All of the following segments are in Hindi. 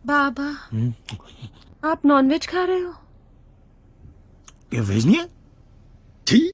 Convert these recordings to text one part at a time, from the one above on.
बाबा, आप नॉनवेज खा रहे हो? ये वेज नहीं है? ठीक।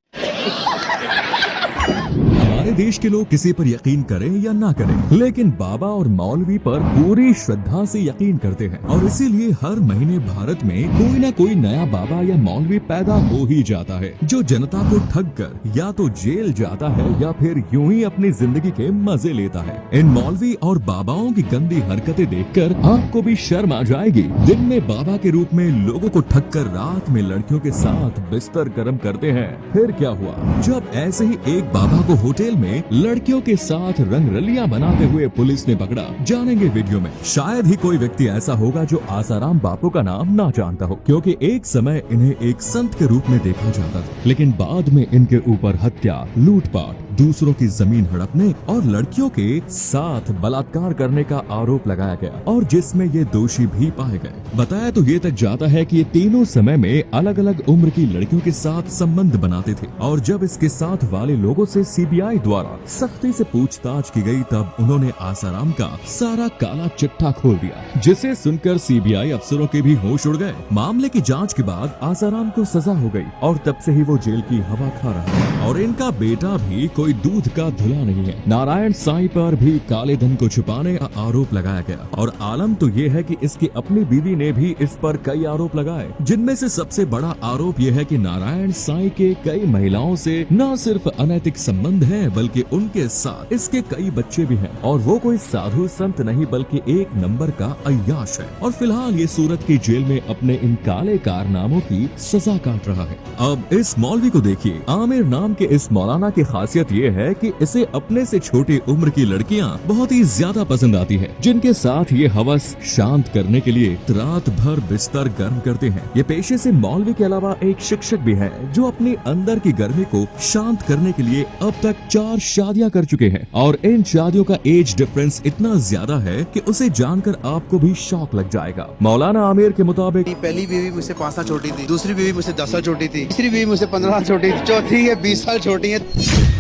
हमारे देश के लोग किसी पर यकीन करें या ना करें, लेकिन बाबा और मौलवी पर पूरी श्रद्धा से यकीन करते हैं और इसीलिए हर महीने भारत में कोई ना कोई नया बाबा या मौलवी पैदा हो ही जाता है, जो जनता को ठग कर या तो जेल जाता है या फिर यूं ही अपनी जिंदगी के मजे लेता है। इन मौलवी और बाबाओं की गंदी हरकतें देखकर आपको भी शर्म आ जाएगी। दिन में बाबा के रूप में लोगों को ठग कर रात में लड़कियों के साथ बिस्तर गर्म करते हैं। फिर क्या हुआ जब ऐसे ही एक बाबा को होटल में लड़कियों के साथ रंगरलियां बनाते हुए पुलिस ने पकड़ा। जानेंगे वीडियो में। शायद ही कोई व्यक्ति ऐसा होगा जो आसाराम बापू का नाम ना जानता हो, क्योंकि एक समय इन्हें एक संत के रूप में देखा जाता था, लेकिन बाद में इनके ऊपर हत्या, लूटपाट, दूसरों की जमीन हड़पने और लड़कियों के साथ बलात्कार करने का आरोप लगाया गया और जिसमें ये दोषी भी पाए गए। बताया तो ये तक जाता है कि ये तीनों समय में अलग अलग उम्र की लड़कियों के साथ संबंध बनाते थे और जब इसके साथ वाले लोगों से सीबीआई द्वारा सख्ती से पूछताछ की गई तब उन्होंने आसाराम का सारा काला चिट्ठा खोल दिया, जिसे सुनकर सीबीआई अफसरों के भी होश उड़ गए। मामले की जांच के बाद आसाराम को सजा हो गई और तब से ही वो जेल की हवा खा रहा है और इनका बेटा भी कोई दूध का धुला नहीं है। नारायण साईं पर भी काले धन को छुपाने का आरोप लगाया गया और आलम तो ये है कि इसकी अपनी बीवी ने भी इस पर कई आरोप लगाए, जिनमें से सबसे बड़ा आरोप यह है कि नारायण साईं के कई महिलाओं से न सिर्फ अनैतिक संबंध हैं बल्कि उनके साथ इसके कई बच्चे भी हैं और वो कोई साधु संत नहीं बल्कि एक नंबर का अय्याश है और फिलहाल ये सूरत की जेल में अपने इन काले कारनामों की सजा काट रहा है। अब इस मौलवी को देखिए। आमिर नाम के इस मौलाना की खासियत ये है कि इसे अपने से छोटी उम्र की लड़कियां बहुत ही ज्यादा पसंद आती है, जिनके साथ ये हवस शांत करने के लिए रात भर बिस्तर गर्म करते हैं। ये पेशे से मौलवी के अलावा एक शिक्षक भी है जो अपनी अंदर की गर्मी को शांत करने के लिए अब तक 4 शादियां कर चुके हैं और इन शादियों का एज डिफरेंस इतना ज्यादा है कि उसे जानकर आपको भी शौक लग जाएगा। मौलाना आमिर के मुताबिक पहली बीवी मुझसे 5 साल छोटी थी, दूसरी बीवी मुझसे 10 साल छोटी थी, तीसरी बीवी मुझसे 15 साल छोटी थी, चौथी है 20 साल छोटी है।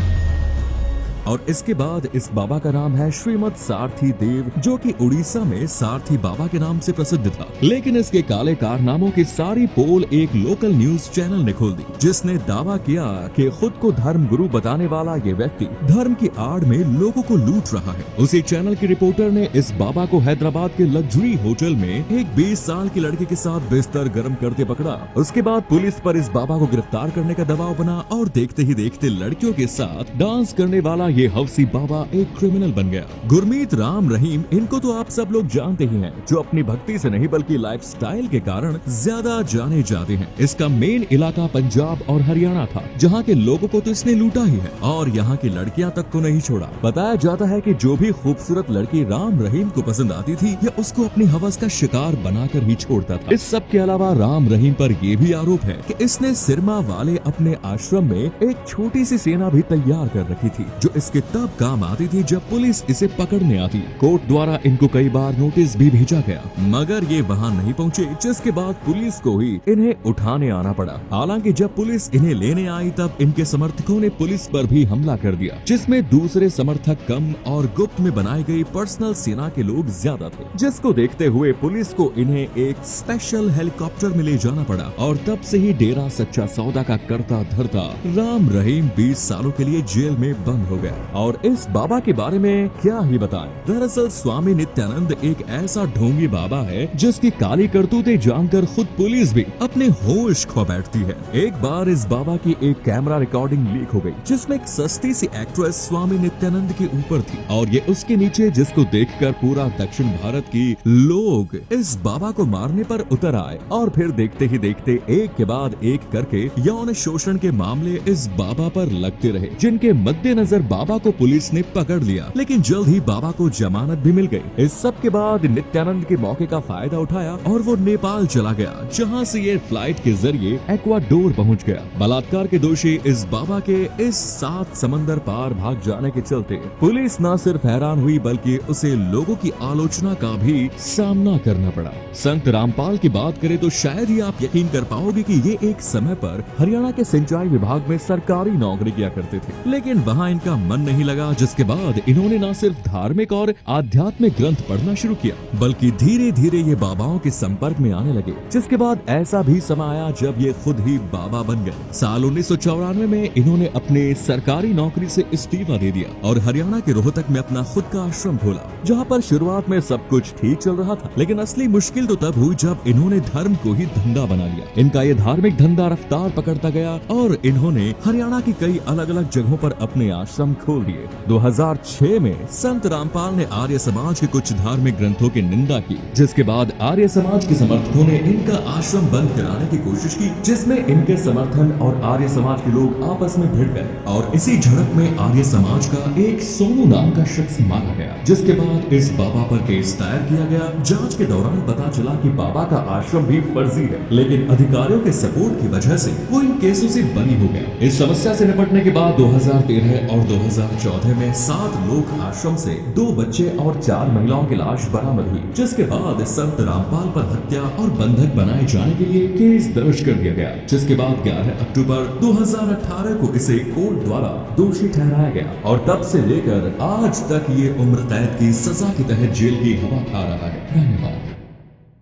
और इसके बाद इस बाबा का नाम है श्रीमद सारथी देव, जो कि उड़ीसा में सारथी बाबा के नाम से प्रसिद्ध था। लेकिन इसके काले कारनामों की सारी पोल एक लोकल न्यूज चैनल ने खोल दी, जिसने दावा किया कि खुद को धर्म गुरु बताने वाला ये व्यक्ति धर्म की आड़ में लोगों को लूट रहा है। उसी चैनल की रिपोर्टर ने इस बाबा को हैदराबाद के लग्जरी होटल में एक 20 साल की लड़की के साथ बिस्तर गर्म करते पकड़ा। उसके बाद पुलिस पर इस बाबा को गिरफ्तार करने का दबाव बना और देखते ही देखते लड़कियों के साथ डांस करने वाला ये हवसी बाबा एक क्रिमिनल बन गया। गुरमीत राम रहीम, इनको तो आप सब लोग जानते ही हैं, जो अपनी भक्ति से नहीं बल्कि लाइफस्टाइल के कारण ज्यादा जाने जाते हैं। इसका मेन इलाका पंजाब और हरियाणा था, जहां के लोगों को तो इसने लूटा ही है और यहां की लड़कियां तक को नहीं छोड़ा। बताया जाता है कि जो भी खूबसूरत लड़की राम रहीम को पसंद आती थी, ये उसको अपनी हवस का शिकार बनाकर ही छोड़ता था। इस सब के अलावा राम रहीम पर यह भी आरोप है कि इसने सिरमा वाले अपने आश्रम में एक छोटी सी सेना भी तैयार कर रखी थी, जो इसके तब काम आती थी जब पुलिस इसे पकड़ने आती। कोर्ट द्वारा इनको कई बार नोटिस भी भेजा गया, मगर ये वहाँ नहीं पहुँचे, जिसके बाद पुलिस को ही इन्हें उठाने आना पड़ा। हालांकि जब पुलिस इन्हें लेने आई तब इनके समर्थकों ने पुलिस पर भी हमला कर दिया, जिसमें दूसरे समर्थक कम और गुप्त में बनाई गई पर्सनल सेना के लोग ज्यादा थे, जिसको देखते हुए पुलिस को इन्हें एक स्पेशल हेलीकॉप्टर में ले जाना पड़ा और तब से ही डेरा सच्चा सौदा का करता धरता राम रहीम 20 सालों के लिए जेल में बंद हो गया। और इस बाबा के बारे में क्या ही बताएं। दरअसल स्वामी नित्यानंद एक ऐसा ढोंगी बाबा है जिसकी काली करतूतें जानकर खुद पुलिस भी अपने होश खो बैठती है। एक बार इस बाबा की एक कैमरा रिकॉर्डिंग लीक हो गई, जिसमें एक सस्ती सी एक्ट्रेस स्वामी नित्यानंद के ऊपर थी और ये उसके नीचे, जिसको देखकर पूरा दक्षिण भारत की लोग इस बाबा को मारने पर उतर आए और फिर देखते ही देखते एक के बाद एक करके यौन शोषण के मामले इस बाबा पर लगते रहे, जिनके मद्देनजर बाबा को पुलिस ने पकड़ लिया। लेकिन जल्द ही बाबा को जमानत भी मिल गई। इस सब के बाद नित्यानंद के मौके का फायदा उठाया और वो नेपाल चला गया, जहां से ये फ्लाइट के जरिए एक्वाडोर पहुंच गया। बलात्कार के दोषी इस बाबा के इस 7 समंदर पार भाग जाने के चलते पुलिस न सिर्फ हैरान हुई बल्कि उसे लोगों की आलोचना का भी सामना करना पड़ा। संत रामपाल की बात करें तो शायद ही आप यकीन कर पाओगे कि ये एक समय पर हरियाणा के सिंचाई विभाग में सरकारी नौकरी किया करते थे, लेकिन वहाँ इनका मन नहीं लगा, जिसके बाद इन्होंने न सिर्फ धार्मिक और आध्यात्मिक ग्रंथ पढ़ना शुरू किया, बल्कि धीरे धीरे ये बाबाओं के संपर्क में आने लगे। जिसके बाद ऐसा भी समय आया जब ये खुद ही बाबा बन गए। साल 1994 में इन्होंने अपने सरकारी नौकरी से इस्तीफा दे दिया और हरियाणा के रोहतक में अपना खुद का आश्रम खोला, जहाँ पर शुरुआत में सब कुछ ठीक चल रहा था, लेकिन असली मुश्किल तो तब हुई जब इन्होंने धर्म को ही धंधा बना लिया। इनका ये धार्मिक धंधा रफ्तार पकड़ता गया और इन्होंने हरियाणा की कई अलग अलग जगहों पर अपने आश्रम खोल दिए। 2006 में संत रामपाल ने आर्य समाज के कुछ धार्मिक ग्रंथों की निंदा की, जिसके बाद आर्य समाज के समर्थकों ने इनका आश्रम बंद कराने की कोशिश की, जिसमें इनके समर्थन और आर्य समाज के लोग आपस में भिड़ गए और इसी झड़प में आर्य समाज का एक सोनू नाम का शख्स मारा गया। जिसके बाद इस बाबा पर केस दायर किया गया। जांच के दौरान पता चला कि बाबा का आश्रम भी फर्जी है, लेकिन अधिकारियों के सपोर्ट की वजह से वो इन केसों से बरी हो गया। इस समस्या से निपटने के बाद 2013 और 2014 में 7 लोग आश्रम से 2 बच्चे और 4 महिलाओं की लाश बरामद हुई, जिसके बाद संत रामपाल पर हत्या और बंधक बनाए जाने के लिए केस दर्ज कर दिया गया। जिसके बाद 11 अक्टूबर 2018 को इसे कोर्ट द्वारा दोषी ठहराया गया और तब से लेकर आज तक ये उम्र कैद की सजा के तहत जेल की हवा खा रहा है। धन्यवाद।